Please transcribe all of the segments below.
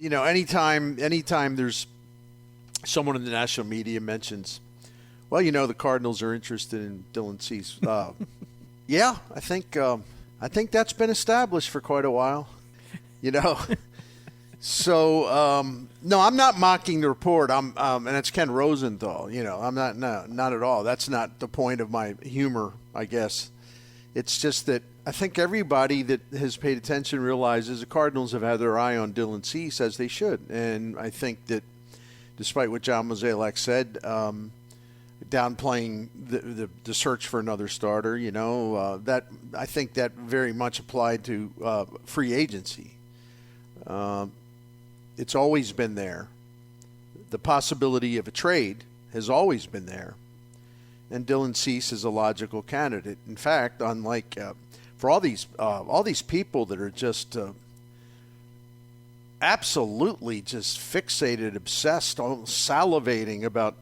Anytime there's someone in the national media mentions, well, the Cardinals are interested in Dylan Cease. Yeah, I think that's been established for quite a while. So no, I'm not mocking the report. And it's Ken Rosenthal. I'm not at all. That's not the point of my humor, I guess. It's just that I think everybody that has paid attention realizes the Cardinals have had their eye on Dylan Cease, as they should. And I think that despite what John Mozeliak said, downplaying the search for another starter, that I think that very much applied to free agency. It's always been there. The possibility of a trade has always been there. And Dylan Cease is a logical candidate. In fact, unlike for all these people that are just absolutely just fixated, obsessed, salivating about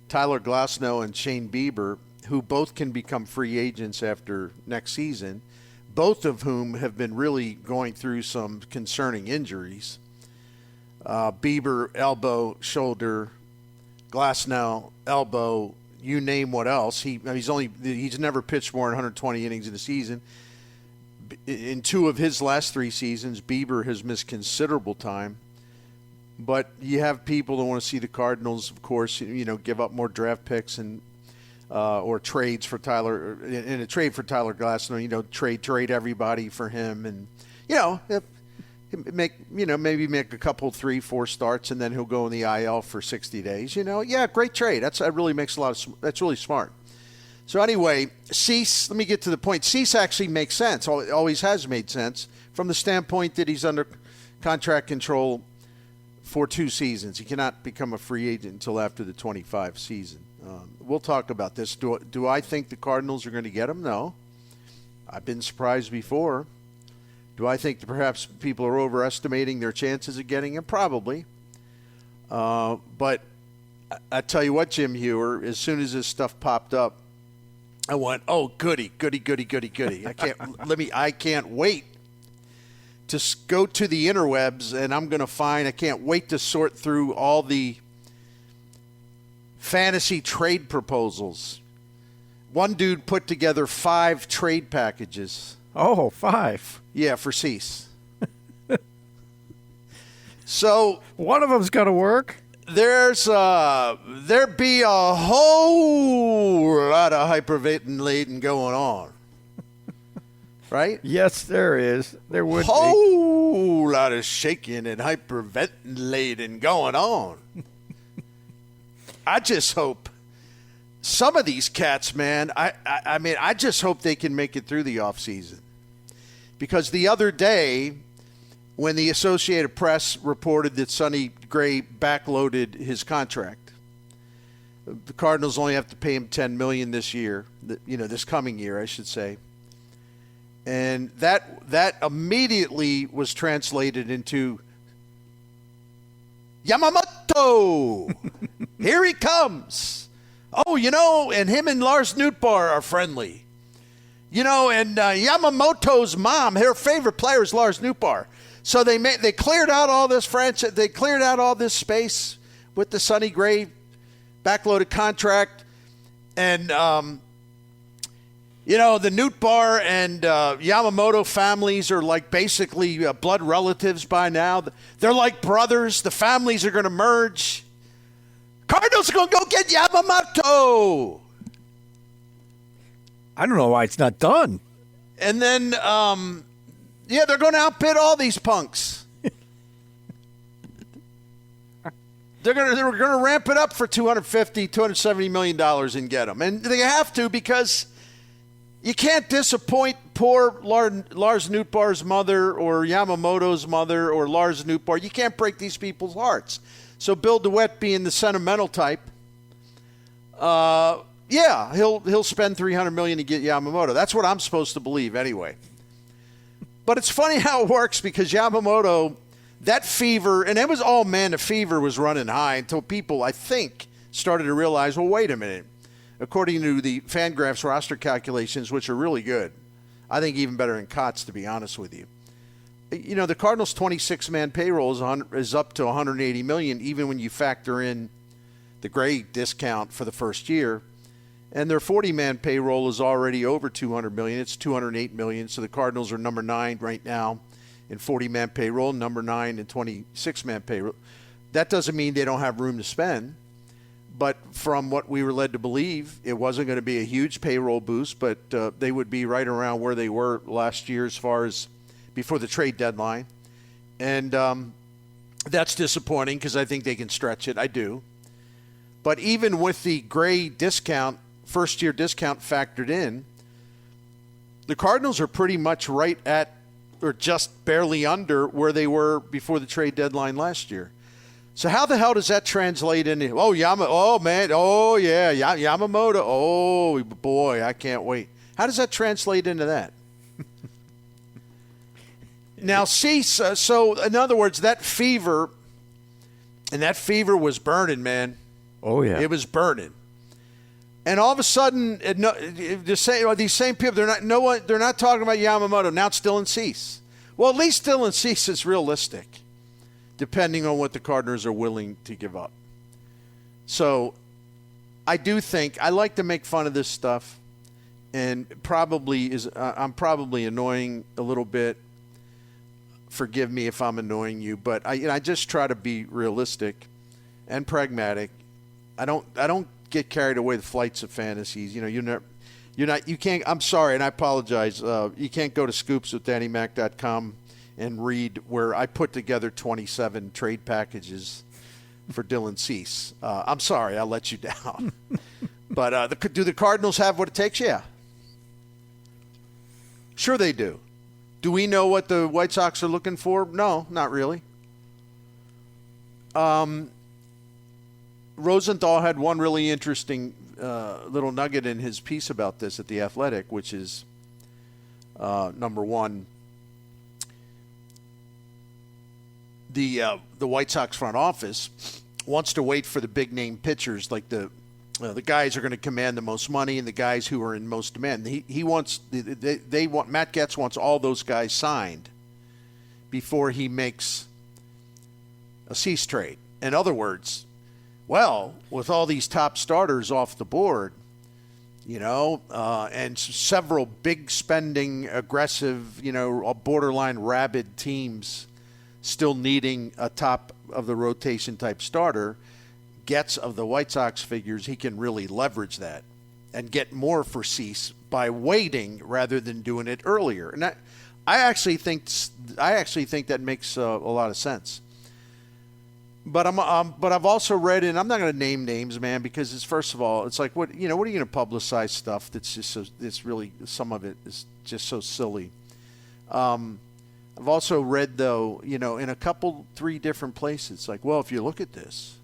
Tyler Glasnow and Shane Bieber, who both can become free agents after next season, both of whom have been really going through some concerning injuries. Bieber, elbow, shoulder, Glasnow, elbow, you name what else. He's never pitched more than 120 innings in a season. In 2 of his last 3 seasons, Bieber has missed considerable time. But you have people that want to see the Cardinals, of course, give up more draft picks and or trades for Tyler in a trade for Tyler Glasnow. Trade everybody for him, and maybe make a couple 3-4 starts, and then he'll go in the IL for 60 days. Great trade. That really makes that's really smart. So anyway, Cease, let me get to the point. Cease actually makes sense. Always has made sense from the standpoint that he's under contract control for 2 seasons. He cannot become a free agent until after the 25 season. We'll talk about this. Do I think the Cardinals are going to get him? No. I've been surprised before. Do I think that perhaps people are overestimating their chances of getting him? Probably. But I tell you what, Jim Hewer, as soon as this stuff popped up, I went, oh, goody. I can't wait to go to the interwebs, and I can't wait to sort through all the fantasy trade proposals. One dude put together 5 trade packages. Oh, 5. Yeah, for Cease. So one of them's going to work. There'd be a whole lot of hyperventilating going on, right? Yes, there is. There would be. Whole lot of shaking and hyperventilating going on. I just hope some of these cats, man. I just hope they can make it through the offseason. Because the other day, when the Associated Press reported that Sonny Gray backloaded his contract, the Cardinals only have to pay him $10 million this year. This coming year, I should say. And that immediately was translated into Yamamoto. Here he comes. Oh, and him and Lars Nootbaar are friendly. And Yamamoto's mom, her favorite player is Lars Nootbaar. So they cleared out all this franchise. They cleared out all this space with the Sonny Gray backloaded contract, and the Nootbaar and Yamamoto families are like basically blood relatives by now. They're like brothers. The families are going to merge. Cardinals are going to go get Yamamoto. I don't know why it's not done. And then, they're going to outbid all these punks. They're going to ramp it up for $270 million and get them. And they have to, because you can't disappoint poor Lars Nootbaar's mother or Yamamoto's mother or Lars Nootbaar. You can't break these people's hearts. So Bill DeWitt, being the sentimental type, he'll spend $300 million to get Yamamoto. That's what I'm supposed to believe anyway. But it's funny how it works, because Yamamoto, that fever, and the fever was running high until people, I think, started to realize, well, wait a minute. According to the Fangraphs roster calculations, which are really good, I think even better than Cott's, to be honest with you. the Cardinals' 26-man payroll is up to $180 million, even when you factor in the Gray discount for the first year. And their 40-man payroll is already over $200 million. It's $208 million. So the Cardinals are number 9 right now in 40-man payroll, number 9 in 26-man payroll. That doesn't mean they don't have room to spend. But from what we were led to believe, it wasn't going to be a huge payroll boost, but they would be right around where they were last year as far as before the trade deadline. And that's disappointing because I think they can stretch it. I do. But even with the Gray discount, first-year discount factored in, the Cardinals are pretty much right at or just barely under where they were before the trade deadline last year. So how the hell does that translate into, Yamamoto, oh, boy, I can't wait. How does that translate into that? Now, Cease, so in other words, that fever was burning, man. Oh, yeah. It was burning. And all of a sudden, these same people, they're not talking about Yamamoto. Now it's Dylan Cease. Well, at least Dylan Cease is realistic, depending on what the Cardinals are willing to give up. So I do think, I like to make fun of this stuff, and I'm probably annoying a little bit. Forgive me if I'm annoying you, but I just try to be realistic and pragmatic. I don't get carried away with flights of fantasies. You can't. I'm sorry, and I apologize. You can't go to scoopswithdannymac.com and read where I put together 27 trade packages for Dylan Cease. I'm sorry, I let you down. But do the Cardinals have what it takes? Yeah, sure they do. Do we know what the White Sox are looking for? No, not really. Rosenthal had one really interesting little nugget in his piece about this at The Athletic, which is, number one, the White Sox front office wants to wait for the big-name pitchers, like the guys who are going to command the most money and the guys who are in most demand. Matt Getz wants all those guys signed before he makes a Cease trade. In other words, well, with all these top starters off the board, and several big spending, aggressive, borderline rabid teams still needing a top of the rotation type starter, Getz of the White Sox figures he can really leverage that and get more for Cease by waiting rather than doing it earlier. And I actually think that makes a lot of sense. But I've also read, and I'm not going to name names, man, because it's, first of all, it's like, what are you going to publicize stuff that's just so, it's really, some of it is just so silly. I've also read, though, in a couple, 3 different places, like, well, if you look at this,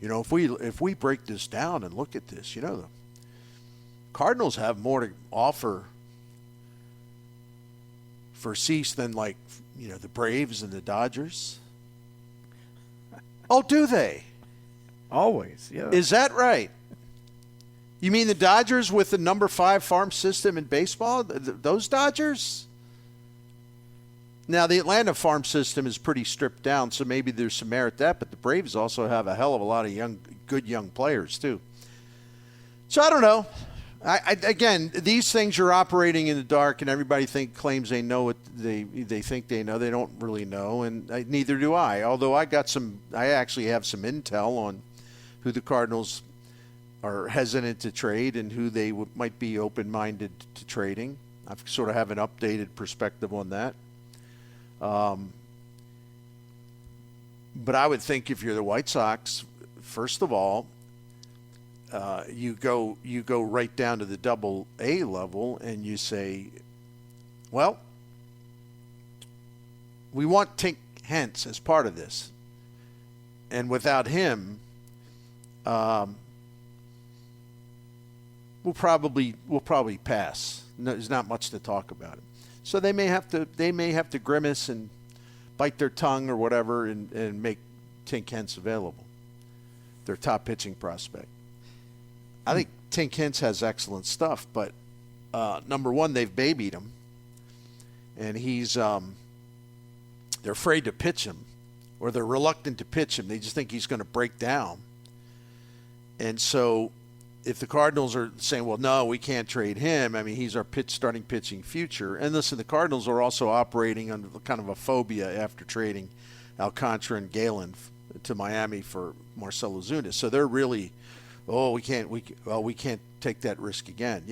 if we break this down and look at this, the Cardinals have more to offer for Cease than, like, the Braves and the Dodgers. Oh, do they? Always, yeah. Is that right? You mean the Dodgers with the number 5 farm system in baseball? Those Dodgers? Now, the Atlanta farm system is pretty stripped down, so maybe there's some merit to that, but the Braves also have a hell of a lot of good young players, too. So I don't know. Again, these things are operating in the dark, and everybody claims they know what they think they know. They don't really know, and neither do I. Although I actually have some intel on who the Cardinals are hesitant to trade and who they might be open-minded to trading. I sort of have an updated perspective on that. But I would think if you're the White Sox, first of all, you go right down to the Double-A level and you say, well, we want Tink Hence as part of this, and without him, we'll probably pass. No, there's not much to talk about it. So they may have to grimace and bite their tongue or whatever and make Tink Hence available, their top pitching prospect. I think Tink Hence has excellent stuff, but number one, they've babied him, and he's they're afraid to pitch him, or they're reluctant to pitch him. They just think he's going to break down. And so if the Cardinals are saying, well, no, we can't trade him, I mean, he's our starting pitching future. And listen, the Cardinals are also operating under kind of a phobia after trading Alcantara and Galen to Miami for Marcell Ozuna. So they're really, we can't take that risk again,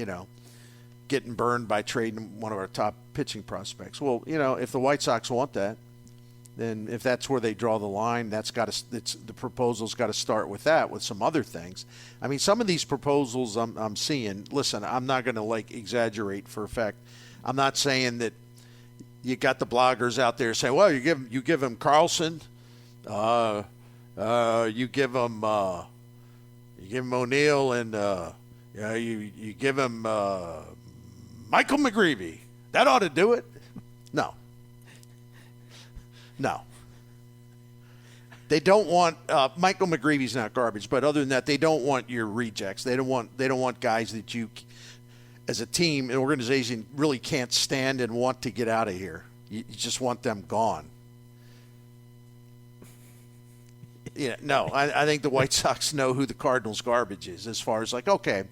getting burned by trading one of our top pitching prospects. Well, if the White Sox want that, then if that's where they draw the line, the proposal's got to start with that, with some other things. I mean, some of these proposals I'm seeing, listen, I'm not going to exaggerate for a fact. I'm not saying that you got the bloggers out there saying, well, you give him Carlson, you give him O'Neill, and you give him Michael McGreevy. That ought to do it. No. They don't want Michael McGreevy's not garbage, but other than that, they don't want your rejects. They don't want guys that you, as a team, an organization, really can't stand and want to get out of here. You just want them gone. I think the White Sox know who the Cardinals' garbage is, as far as okay,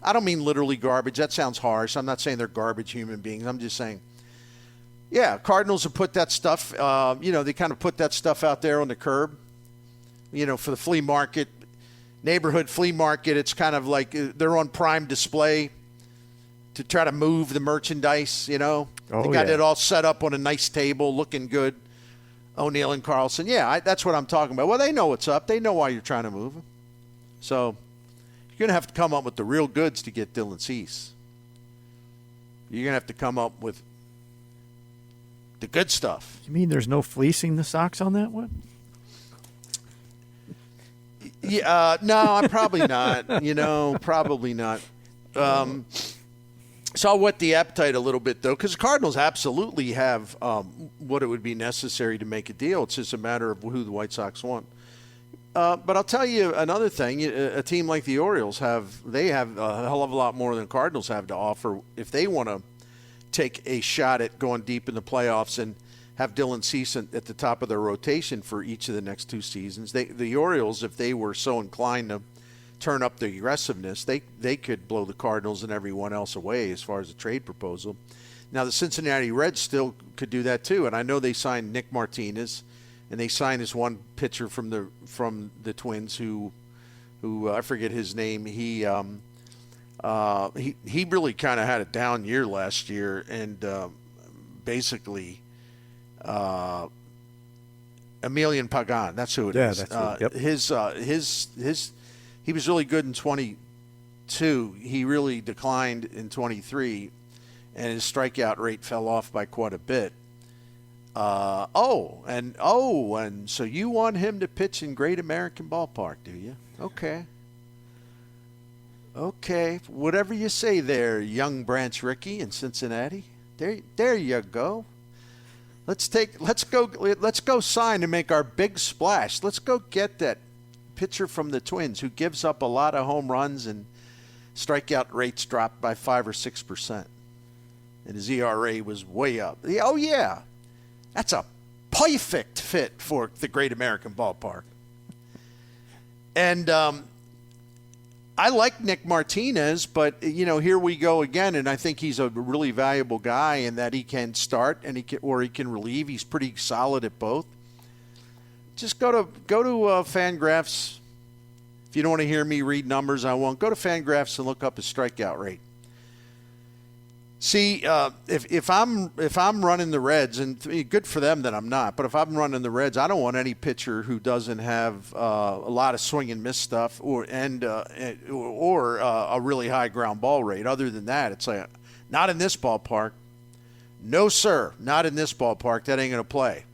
I don't mean literally garbage. That sounds harsh. I'm not saying they're garbage human beings. I'm just saying, yeah, Cardinals have put that stuff, they kind of put that stuff out there on the curb, for the flea market, neighborhood flea market. It's kind of like they're on prime display to try to move the merchandise, They got it all set up on a nice table, looking good. O'Neill and Carlson. Yeah, that's what I'm talking about. Well, they know what's up. They know why you're trying to move them. So you're going to have to come up with the real goods to get Dylan Cease. You're going to have to come up with the good stuff. You mean there's no fleecing the Sox on that one? Yeah, no, probably not. Probably not. So I'll whet the appetite a little bit, though, because the Cardinals absolutely have what it would be necessary to make a deal. It's just a matter of who the White Sox want. But I'll tell you another thing. A team like the Orioles have a hell of a lot more than the Cardinals have to offer if they want to take a shot at going deep in the playoffs and have Dylan Cease at the top of their rotation for each of the next two seasons. The Orioles, if they were so inclined to turn up the aggressiveness, they could blow the Cardinals and everyone else away as far as a trade proposal. Now, the Cincinnati Reds still could do that too, and I know they signed Nick Martinez, and they signed this one pitcher from the Twins who I forget his name. He really kind of had a down year last year, and basically Emilian Pagan, that's who it is. That's it. Yep. He was really good in 22. He really declined in 23, and his strikeout rate fell off by quite a bit. And so you want him to pitch in Great American Ballpark, do you? Okay, whatever you say there, young Branch Rickey in Cincinnati. There you go. Let's go sign to make our big splash. Let's go get that pitcher from the Twins who gives up a lot of home runs and strikeout rates dropped by 5 or 6%. And his ERA was way up. Oh, yeah. That's a perfect fit for the Great American Ballpark. And I like Nick Martinez, but, here we go again, and I think he's a really valuable guy in that he can start and he can relieve. He's pretty solid at both. Just go to Fangraphs. If you don't want to hear me read numbers, I won't. Go to Fangraphs and look up his strikeout rate. See, if I'm running the Reds, and good for them that I'm not, but if I'm running the Reds, I don't want any pitcher who doesn't have a lot of swing and miss stuff or a really high ground ball rate. Other than that, it's like, not in this ballpark. No, sir, not in this ballpark. That ain't going to play.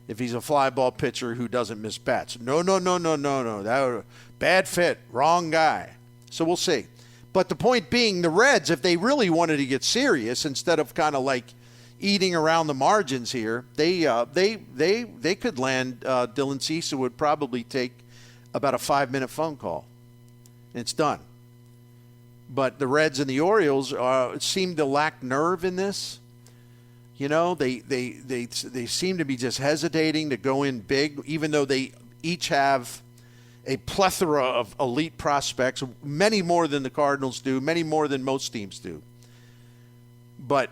If he's a fly ball pitcher who doesn't miss bats. No. That bad fit, wrong guy. So we'll see. But the point being, the Reds, if they really wanted to get serious, instead of kind of like eating around the margins here, they could land Dylan Cease. It would probably take about a 5-minute phone call. And it's done. But the Reds and the Orioles seem to lack nerve in this. You know, they seem to be just hesitating to go in big, even though they each have a plethora of elite prospects, many more than the Cardinals do, many more than most teams do. But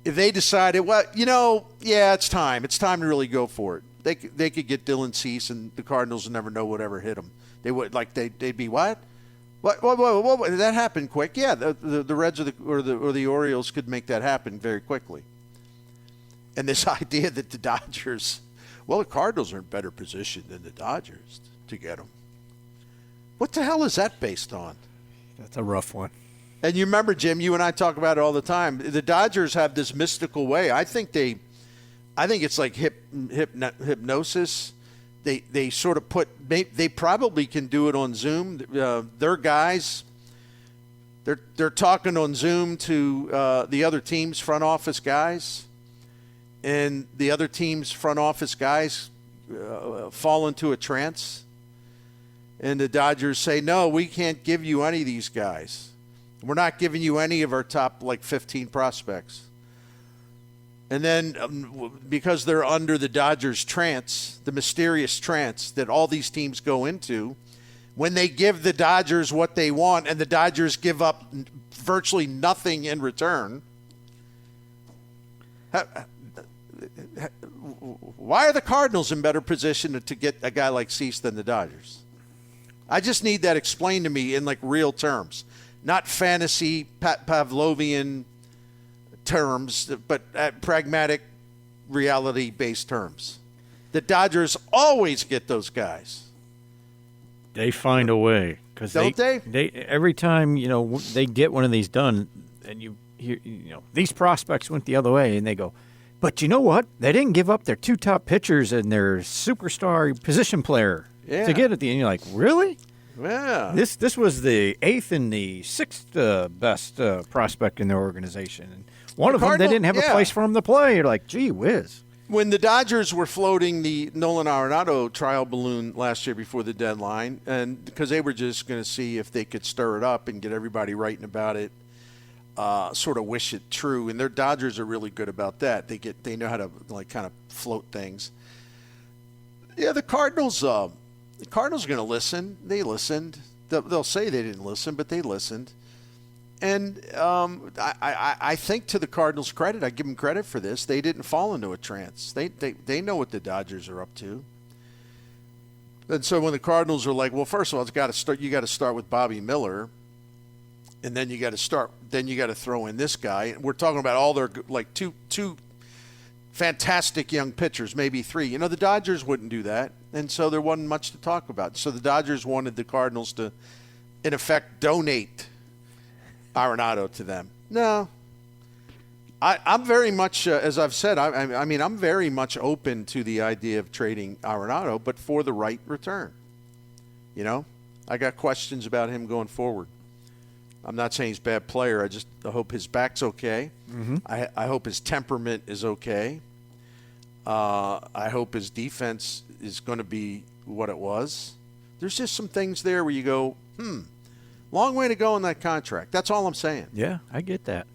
if they decided, well, you know, yeah, it's time to really go for it. They could get Dylan Cease, and the Cardinals would never know whatever hit them. They would they'd be what? What? That happened quick. Yeah, the Reds or the Orioles could make that happen very quickly. And this idea that the Dodgers, well, the Cardinals are in better position than the Dodgers to get them. What the hell is that based on? That's a rough one. And you remember, Jim, you and I talk about it all the time. The Dodgers have this mystical way. I think it's like hypnosis. They sort of they probably can do it on Zoom. Their guys, they're talking on Zoom to the other team's front office guys, and the other team's front office guys fall into a trance, and the Dodgers say, "No, we can't give you any of these guys. We're not giving you any of our top 15 prospects." And then because they're under the Dodgers trance, the mysterious trance that all these teams go into, when they give the Dodgers what they want and the Dodgers give up virtually nothing in return, why are the Cardinals in better position to get a guy like Cease than the Dodgers? I just need that explained to me in real terms, not fantasy Pavlovian terms, but at pragmatic, reality-based terms. The Dodgers always get those guys. They find a way, because they every time they get one of these done, and you hear these prospects went the other way, and they go, but you know what? They didn't give up their two top pitchers and their superstar position player to get at the end. You're like, really? Yeah. This was the 8th and the 6th best prospect in their organization. And one of them, they didn't have a place for him to play. You're like, gee whiz. When the Dodgers were floating the Nolan Arenado trial balloon last year before the deadline, and because they were just going to see if they could stir it up and get everybody writing about it, sort of wish it true. And their Dodgers are really good about that. They know how to kind of float things. Yeah, the Cardinals are going to listen. They listened. They'll say they didn't listen, but they listened. And I think, to the Cardinals' credit, I give them credit for this. They didn't fall into a trance. They know what the Dodgers are up to. And so when the Cardinals are like, well, first of all, you got to start with Bobby Miller, and then you got to throw in this guy. We're talking about all their two fantastic young pitchers, maybe 3. The Dodgers wouldn't do that, and so there wasn't much to talk about. So the Dodgers wanted the Cardinals to, in effect, donate Arenado to them. No. I'm very much, as I've said, I mean, I'm very much open to the idea of trading Arenado, but for the right return. I got questions about him going forward. I'm not saying he's a bad player. I hope his back's okay. Mm-hmm. I hope his temperament is okay. I hope his defense is going to be what it was. There's just some things there where you go, long way to go in that contract. That's all I'm saying. Yeah, I get that.